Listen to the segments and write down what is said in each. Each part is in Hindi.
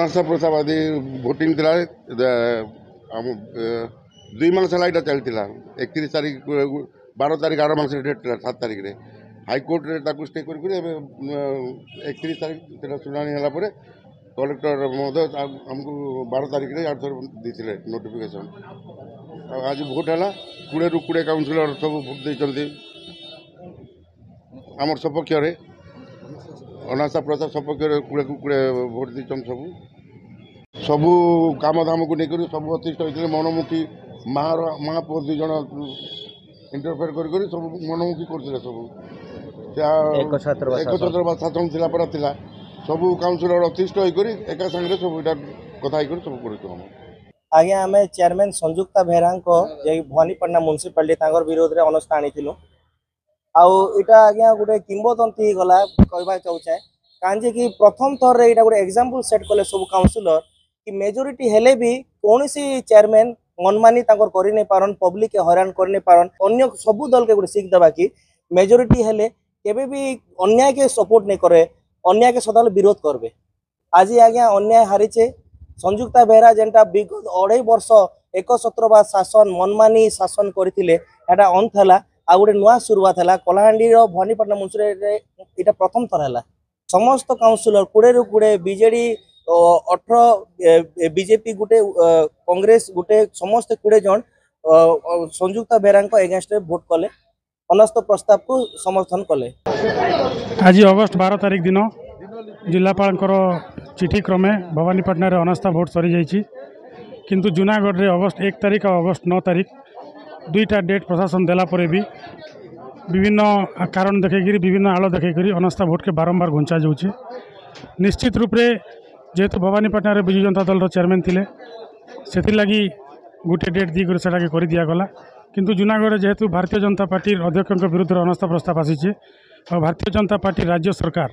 अनासा प्रसादवादी भोटिंग थिला 2 मास है यहाँ चलती 31 तारीख 12 तारीख 8 मास डेट 7 तारीख रे हाईकोर्ट स्टे कर 31 तारीख शुणी है कलेक्टर महोदय आमको 12 तारीख रे देते नोटिफिकेशन आज भोट है 20 ରୁ 20 काउंसिलर सब भोट देते आम सपक्ष अनासा प्रसाद सपक्ष 20 ରୁ 20 भोट देते सबू काम धाम को लेकर सब अतिष्ठ होते मनमुखी महापुर 2 जन इंटरफेयर कर सब मनमुखी करते सब एकछत्र शासन थिला सब काउंसिलर अतिष्ठ होकर एका संगे सब कथा सब कर आज्ञा आम चेयरमैन संजुक्ता बेहरा भवानीपाटना म्यूनिसिपालिटी विरोध में अनस्था आनीलु आईटा आज्ञा गोटे किंबदंती गला कहवा चाहे कहीं कि प्रथम थर यहाँ गोटे एग्जांपल सेट कले सब काउंसिलर कि मेजोरिटी हेले भी कौन सी चेयरमैन मनमानी कर नहीं पारन पब्लिक के हैरान कर नहीं पारन अन्य सबू दल के गोटे सीख देवा कि मेजोरिटी हेले केबे भी अन्याय के सपोर्ट नहीं करे अन्याय के सदा विरोध करबे आज आज्ञा अन्याय हारीचे संजुक्ता बेहरा जेनटा विगत 2.5 वर्ष एकछत्रवाद शासन मनमानी शासन करथिले एटा अंत हला आ गोटे नुआ शुरुआत है कलाहांडी भवानीपाटना म्यूनिसिपालिटी इटा प्रथम थर है समस्त काउंसिलर 20 ରୁ 20 बीजेडी 18 बीजेपी गोटे कांग्रेस गोटे समस्त 20 जन संजुक्ता बेहरा एगेंस्ट भोट कले अनस्थ प्रस्ताव को समर्थन कले। आज अगस्ट 12 तारीख दिन जिलापाल चिठी क्रमे भवानीपाटना अनास्था भोट सरी जाइए किंतु जूनागढ़ रे अगस्ट 1 तारीख और अगस्ट 9 तारीख 2टा डेट प्रशासन देला परे भी विभिन्न कारण देखिकी विभिन्न आड़ देखिकी अनास्था भोट के बारंबार घुंचा जाऊे निश्चित रूप से जेहेतु भवानीपाटना विजु जनता दल चेयरमैन थिले से लगी गोटे डेट दी कर दिगला किंतु जूनागढ़ जेहेतु भारतीय जनता पार्टी अध्यक्ष विरुद्ध अनास्था प्रस्ताव आसी और भारतीय जनता पार्टी राज्य सरकार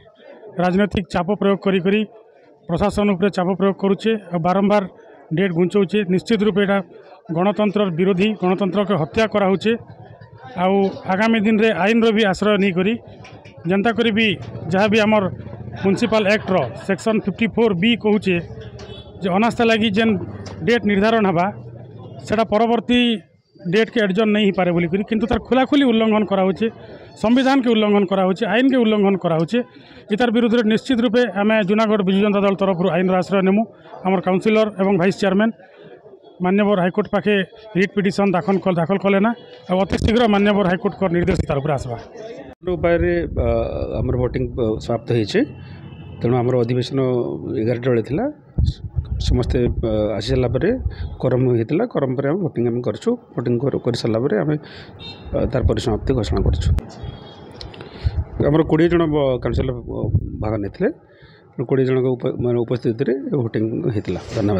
राजनैतिक चाप प्रयोग करी प्रशासन उपर चाप प्रयोग करुचे और बारंबार डेट घुंचाऊे निश्चित रूप एटा गणतंत्र विरोधी गणतंत्र के हत्या कराऊे आगामी दिन रे आईन रो भी आश्रय नहीं करी जनता करी भी जहाँ भी आमर म्युनिसिपल एक्ट रो सेक्शन 54B कहूचे जे अनास्था लगी जेन डेट निर्धारण हवा सेटा परवर्ती डेट के एडजन नहीं पारे बोली किंतु तार खुलाखुली उल्लंघन कराऊे संविधान के उल्लंघन कराऊे आईन के उल्लंघन कराऊे इतार विरुद्ध निश्चित रूपे आम जूनागढ़ विजु जनता दल तरफ आईन आश्रय नेमु आमर काउंसिलर एवं भाइस चेयरमैन मान्यवर हाईकोर्ट पाखे रिट पिटिशन दाखल कले ना और अति शीघ्र मान्यवर हाईकोर्ट का निर्देश तार उपर आसवा उपाय आमर भोटिंग समाप्त होइछे तेणु आमर अधिवेशन 11टा बेले थिला समस्ते आसी सारा करम होता करम पर आम भोटिंग आम कर भोटिंग कर सारापर आम तार परिसमाप्ति घोषणा करमर 20 जन काउंसिलर भाग नहीं 20 जन उपस्थित भोटिंग होता। धन्यवाद।